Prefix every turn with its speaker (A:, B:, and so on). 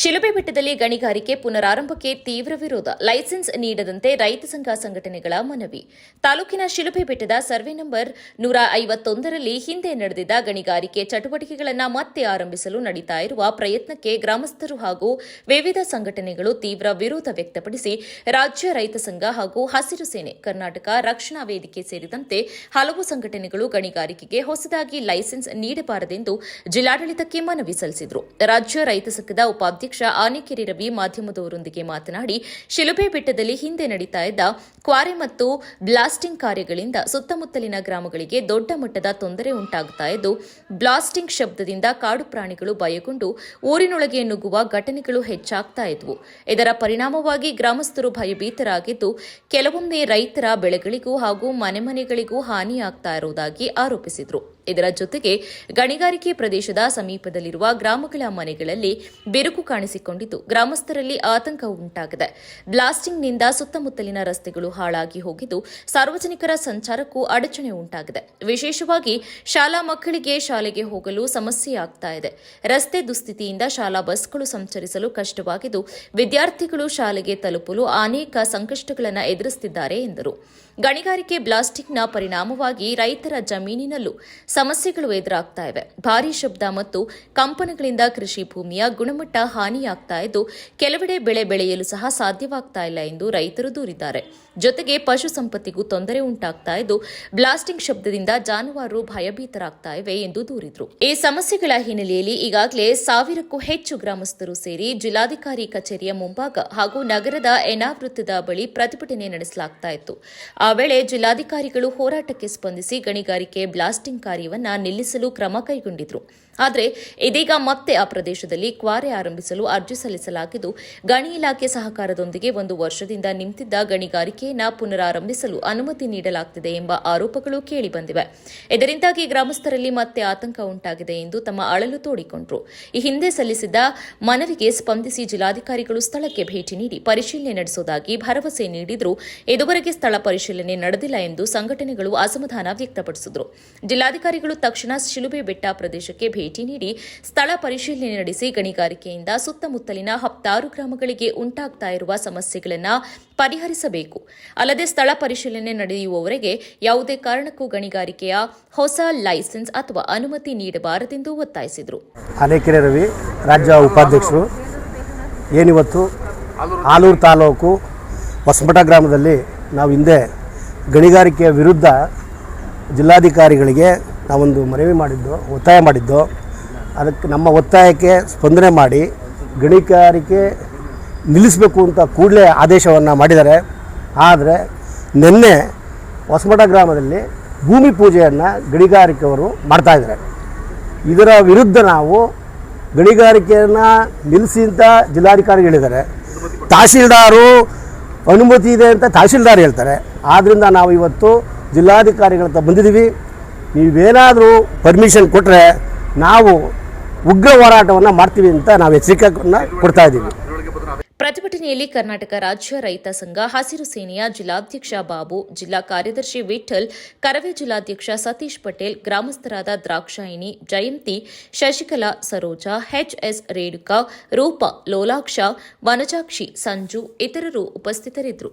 A: ಶಿಲುಬೆ ಬೆಟ್ಟದಲ್ಲಿ ಗಣಿಗಾರಿಕೆ ಪುನರಾರಂಭಕ್ಕೆ ತೀವ್ರ ವಿರೋಧ. ಲೈಸೆನ್ಸ್ ನೀಡದಂತೆ ರೈತ ಸಂಘ ಸಂಘಟನೆಗಳ ಮನವಿ. ತಾಲೂಕಿನ ಶಿಲುಬೆ ಬೆಟ್ಟದ ಸರ್ವೆ ನಂಬರ್ 151ರಲ್ಲಿ ಹಿಂದೆ ನಡೆದಿದ್ದ ಗಣಿಗಾರಿಕೆ ಚಟುವಟಿಕೆಗಳನ್ನು ಮತ್ತೆ ಆರಂಭಿಸಲು ನಡೀತಾ ಇರುವ ಪ್ರಯತ್ನಕ್ಕೆ ಗ್ರಾಮಸ್ಥರು ಹಾಗೂ ವಿವಿಧ ಸಂಘಟನೆಗಳು ತೀವ್ರ ವಿರೋಧ ವ್ಯಕ್ತಪಡಿಸಿ ರಾಜ್ಯ ರೈತ ಸಂಘ ಹಾಗೂ ಹಸಿರು ಸೇನೆ, ಕರ್ನಾಟಕ ರಕ್ಷಣಾ ವೇದಿಕೆ ಸೇರಿದಂತೆ ಹಲವು ಸಂಘಟನೆಗಳು ಗಣಿಗಾರಿಕೆಗೆ ಹೊಸದಾಗಿ ಲೈಸೆನ್ಸ್ ನೀಡಬಾರದೆಂದು ಜಿಲ್ಲಾಡಳಿತಕ್ಕೆ ಮನವಿ ಸಲ್ಲಿಸಿದರು. ರಾಜ್ಯ ರೈತ ಸಂಘದ ಉಪಾಧ್ಯಕ್ಷ ಆನೆಕೆರೆ ರವಿ ಮಾಧ್ಯಮದವರೊಂದಿಗೆ ಮಾತನಾಡಿ, ಶಿಲುಬೆ ಬೆಟ್ಟದಲ್ಲಿ ಹಿಂದೆ ನಡೀತಾ ಇದ್ದ ಕ್ವಾರೆ ಮತ್ತು ಬ್ಲಾಸ್ಟಿಂಗ್ ಕಾರ್ಯಗಳಿಂದ ಸುತ್ತಮುತ್ತಲಿನ ಗ್ರಾಮಗಳಿಗೆ ದೊಡ್ಡ ಮಟ್ಟದ ತೊಂದರೆ ಉಂಟಾಗುತ್ತಾ ಇದ್ದು, ಬ್ಲಾಸ್ಟಿಂಗ್ ಶಬ್ದದಿಂದ ಕಾಡು ಪ್ರಾಣಿಗಳು ಭಯಗೊಂಡು ಊರಿನೊಳಗೆ ನುಗ್ಗುವ ಘಟನೆಗಳು ಹೆಚ್ಚಾಗ್ತಾ ಇದ್ವು. ಇದರ ಪರಿಣಾಮವಾಗಿ ಗ್ರಾಮಸ್ಥರು ಭಯಭೀತರಾಗಿದ್ದು, ಕೆಲವೊಮ್ಮೆ ರೈತರ ಬೆಳೆಗಳಿಗೂ ಹಾಗೂ ಮನೆಗಳಿಗೂ ಹಾನಿಯಾಗ್ತಾ ಇರುವುದಾಗಿ ಆರೋಪಿಸಿದರು. ಇದರ ಜೊತೆಗೆ ಗಣಿಗಾರಿಕೆ ಪ್ರದೇಶದ ಸಮೀಪದಲ್ಲಿರುವ ಗ್ರಾಮಗಳ ಮನೆಗಳಲ್ಲಿ ಬಿರುಕು ಕಾಣಿಸಿಕೊಂಡಿದ್ದು, ಗ್ರಾಮಸ್ಥರಲ್ಲಿ ಆತಂಕ ಉಂಟಾಗಿದೆ. ಬ್ಲಾಸ್ಟಿಂಗ್ನಿಂದ ಸುತ್ತಮುತ್ತಲಿನ ರಸ್ತೆಗಳು ಹಾಳಾಗಿ ಹೋಗಿದ್ದು, ಸಾರ್ವಜನಿಕರ ಸಂಚಾರಕ್ಕೂ ಅಡಚಣೆ ಉಂಟಾಗಿದೆ. ವಿಶೇಷವಾಗಿ ಶಾಲಾ ಮಕ್ಕಳಿಗೆ ಶಾಲೆಗೆ ಹೋಗಲು ಸಮಸ್ಯೆಯಾಗ್ತಾ ಇದೆ. ರಸ್ತೆ ದುಸ್ಥಿತಿಯಿಂದ ಶಾಲಾ ಬಸ್ಗಳು ಸಂಚರಿಸಲು ಕಷ್ಟವಾಗಿದ್ದು, ವಿದ್ಯಾರ್ಥಿಗಳು ಶಾಲೆಗೆ ತಲುಪಲು ಅನೇಕ ಸಂಕಷ್ಟಗಳನ್ನು ಎದುರಿಸುತ್ತಿದ್ದಾರೆ ಎಂದರು. ಗಣಿಗಾರಿಕೆ ಬ್ಲಾಸ್ಟಿಂಗ್ನ ಪರಿಣಾಮವಾಗಿ ರೈತರ ಜಮೀನಿನಲ್ಲೂ ಸಮಸ್ಯೆಗಳು ಎದುರಾಗ್ತಾ ಇವೆ. ಭಾರೀ ಶಬ್ದ ಮತ್ತು ಕಂಪನಗಳಿಂದ ಕೃಷಿ ಭೂಮಿಯ ಗುಣಮಟ್ಟ ಹಾನಿಯಾಗ್ತಾ ಇದ್ದು, ಕೆಲವೆಡೆ ಬೆಳೆ ಬೆಳೆಯಲು ಸಹ ಸಾಧ್ಯವಾಗ್ತಾ ಇಲ್ಲ ಎಂದು ರೈತರು ದೂರಿದ್ದಾರೆ. ಜೊತೆಗೆ ಪಶು ಸಂಪತ್ತಿಗೂ ತೊಂದರೆ ಉಂಟಾಗ್ತಾ ಇದ್ದು, ಬ್ಲಾಸ್ಟಿಂಗ್ ಶಬ್ದದಿಂದ ಜಾನುವಾರು ಭಯಭೀತರಾಗ್ತಾ ಇವೆ ಎಂದು ದೂರಿದರು. ಈ ಸಮಸ್ಯೆಗಳ ಹಿನ್ನೆಲೆಯಲ್ಲಿ ಈಗಾಗಲೇ 1000ಕ್ಕೂ ಹೆಚ್ಚು ಗ್ರಾಮಸ್ಥರು ಸೇರಿ ಜಿಲ್ಲಾಧಿಕಾರಿ ಕಚೇರಿಯ ಮುಂಭಾಗ ಹಾಗೂ ನಗರದ ಎನಾ ವೃತ್ತದ ಬಳಿ ಪ್ರತಿಭಟನೆ ನಡೆಸಲಾಗ್ತಾ ಇತ್ತು. ಆ ವೇಳೆ ಜಿಲ್ಲಾಧಿಕಾರಿಗಳು ಹೋರಾಟಕ್ಕೆ ಸ್ಪಂದಿಸಿ ಗಣಿಗಾರಿಕೆ ಬ್ಲಾಸ್ಟಿಂಗ್ ಕಾರ್ಯವನ್ನು ನಿಲ್ಲಿಸಲು ಕ್ರಮ ಕೈಗೊಂಡಿದ್ರು. ಆದರೆ ಇದೀಗ ಮತ್ತೆ ಆ ಪ್ರದೇಶದಲ್ಲಿ ಕ್ವಾರೆ ಆರಂಭಿಸಲು ಅರ್ಜಿ ಸಲ್ಲಿಸಲಾಗಿದ್ದು, ಗಣಿ ಇಲಾಖೆ ಸಹಕಾರದೊಂದಿಗೆ 1 ವರ್ಷದಿಂದ ನಿಂತಿದ್ದ ಗಣಿಗಾರಿಕೆಯನ್ನು ಪುನರಾರಂಭಿಸಲು ಅನುಮತಿ ನೀಡಲಾಗುತ್ತಿದೆ ಎಂಬ ಆರೋಪಗಳು ಕೇಳಿಬಂದಿವೆ. ಇದರಿಂದಾಗಿ ಗ್ರಾಮಸ್ಥರಲ್ಲಿ ಮತ್ತೆ ಆತಂಕ ಉಂಟಾಗಿದೆ ಎಂದು ತಮ್ಮ ಅಳಲು ತೋಡಿಕೊಂಡರು. ಈ ಹಿಂದೆ ಸಲ್ಲಿಸಿದ್ದ ಮನವಿಗೆ ಸ್ಪಂದಿಸಿ ಜಿಲ್ಲಾಧಿಕಾರಿಗಳು ಸ್ಥಳಕ್ಕೆ ಭೇಟಿ ನೀಡಿ ಪರಿಶೀಲನೆ ನಡೆಸುವುದಾಗಿ ಭರವಸೆ ನೀಡಿದರೂ ಇದುವರೆಗೆ ಸ್ಥಳ ಪರಿಶೀಲನೆ ನಡೆದಿಲ್ಲ ಎಂದು ಸಂಘಟನೆಗಳು ಅಸಮಾಧಾನ ವ್ಯಕ್ತಪಡಿಸಿದರು. ಜಿಲ್ಲಾಧಿಕಾರಿಗಳು ತಕ್ಷಣ ಶಿಲುಬೆ ಬೆಟ್ಟ ಪ್ರದೇಶಕ್ಕೆ ಭೇಟಿ ನೀಡಿ ಸ್ಥಳ ಪರಿಶೀಲನೆ ನಡೆಸಿ ಗಣಿಗಾರಿಕೆಯಿಂದ ಸುತ್ತಮುತ್ತಲಿನ 10 ಗ್ರಾಮಗಳಿಗೆ ಉಂಟಾಗ್ತಾ ಇರುವ ಸಮಸ್ಯೆಗಳನ್ನು ಪರಿಹರಿಸಬೇಕು. ಅಲ್ಲದೆ ಸ್ಥಳ ಪರಿಶೀಲನೆ ನಡೆಯುವವರೆಗೆ ಯಾವುದೇ ಕಾರಣಕ್ಕೂ ಗಣಿಗಾರಿಕೆಯ ಹೊಸ ಲೈಸೆನ್ಸ್ ಅಥವಾ ಅನುಮತಿ ನೀಡಬಾರದೆಂದು ಒತ್ತಾಯಿಸಿದರು.
B: ಆನೆಕೆರೆ ರವಿ, ರಾಜ್ಯ ಉಪಾಧ್ಯಕ್ಷರು. ಏನಿವತ್ತು ಆಲೂರು ತಾಲೂಕು ಹೊಸಮಠ ಗ್ರಾಮದಲ್ಲಿ ನಾವು ಹಿಂದೆ ಗಣಿಗಾರಿಕೆಯ ವಿರುದ್ಧ ಜಿಲ್ಲಾಧಿಕಾರಿಗಳಿಗೆ ನಾವೊಂದು ಮನವಿ ಮಾಡಿದ್ದು, ಒತ್ತಾಯ ಮಾಡಿದ್ದು. ಅದಕ್ಕೆ ನಮ್ಮ ಒತ್ತಾಯಕ್ಕೆ ಸ್ಪಂದನೆ ಮಾಡಿ ಗಣಿಗಾರಿಕೆ ನಿಲ್ಲಿಸಬೇಕು ಅಂತ ಕೂಡಲೇ ಆದೇಶವನ್ನು ಮಾಡಿದ್ದಾರೆ. ಆದರೆ ನಿನ್ನೆ ಹೊಸಮಠ ಗ್ರಾಮದಲ್ಲಿ ಭೂಮಿ ಪೂಜೆಯನ್ನು ಗಣಿಗಾರಿಕೆಯವರು ಮಾಡ್ತಾಯಿದ್ದಾರೆ. ಇದರ ವಿರುದ್ಧ ನಾವು ಗಣಿಗಾರಿಕೆಯನ್ನು ನಿಲ್ಲಿಸಿ ಅಂತ ಜಿಲ್ಲಾಧಿಕಾರಿ ಹೇಳಿದ್ದಾರೆ. ತಹಶೀಲ್ದಾರು ಅನುಮತಿ ಇದೆ ಅಂತ ತಹಶೀಲ್ದಾರ್ ಹೇಳ್ತಾರೆ. ಆದ್ದರಿಂದ ನಾವು ಇವತ್ತು ಜಿಲ್ಲಾಧಿಕಾರಿಗಳ ಹತ್ರ ಬಂದಿದ್ದೀವಿ. ನೀವೇನಾದರೂ ಪರ್ಮಿಷನ್ ಕೊಟ್ಟರೆ ನಾವು ಉಗ್ರ ಹೋರಾಟವನ್ನು ಮಾಡ್ತೀವಿ ಅಂತ ನಾವು ಎಚ್ಚರಿಕೆಯನ್ನು ಕೊಡ್ತಾ ಇದ್ದೀವಿ.
A: ಪ್ರತಿಭಟನೆಯಲ್ಲಿ ಕರ್ನಾಟಕ ರಾಜ್ಯ ರೈತ ಸಂಘ, ಹಸಿರು ಸೇನೆಯ ಜಿಲ್ಲಾಧ್ಯಕ್ಷ ಬಾಬು, ಜಿಲ್ಲಾ ಕಾರ್ಯದರ್ಶಿ ವಿಠಲ್, ಕರವೇ ಜಿಲ್ಲಾಧ್ಯಕ್ಷ ಸತೀಶ್ ಪಟೇಲ್, ಗ್ರಾಮಸ್ಥರಾದ ದ್ರಾಕ್ಷಾಯಿಣಿ, ಜಯಂತಿ, ಶಶಿಕಲಾ, ಸರೋಜಾ, ಎಚ್ಎಸ್ ರೇಣುಕಾ, ರೂಪಾ, ಲೋಲಾಕ್ಷ, ವನಜಾಕ್ಷಿ, ಸಂಜು ಇತರರು ಉಪಸ್ಥಿತರಿದ್ದರು.